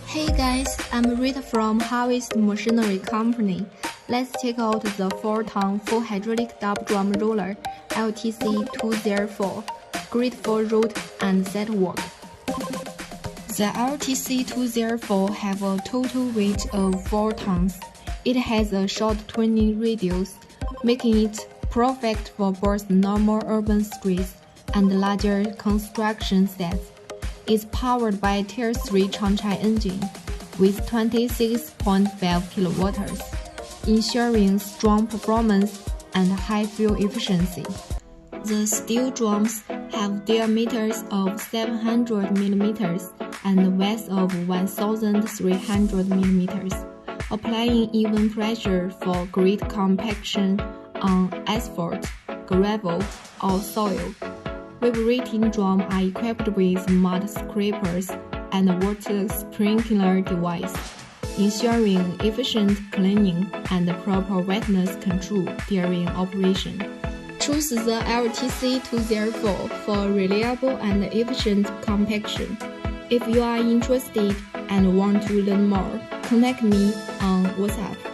Hey guys, I'm Rita from Harvest Machinery Company. Let's check out the 4-ton full hydraulic double drum roller LTC204. Great for road and set work. The LTC204 have a total weight of 4 tons. It has a short turning radius, making it perfect for both normal urban streets and larger construction sites. It's powered by Tier 3 Changchai engine with 26.5 kilowatts, ensuring strong performance and high fuel efficiency. The steel drums have diameters of 700 mm and width of 1,300 mm, applying even pressure for great compaction on asphalt, gravel, or soil. Vibrating drums are equipped with mud scrapers and a water sprinkler device, ensuring efficient cleaning and proper wetness control during operation. Choose the LTC204 for reliable and efficient compaction. If you are interested and want to learn more, contact me on WhatsApp.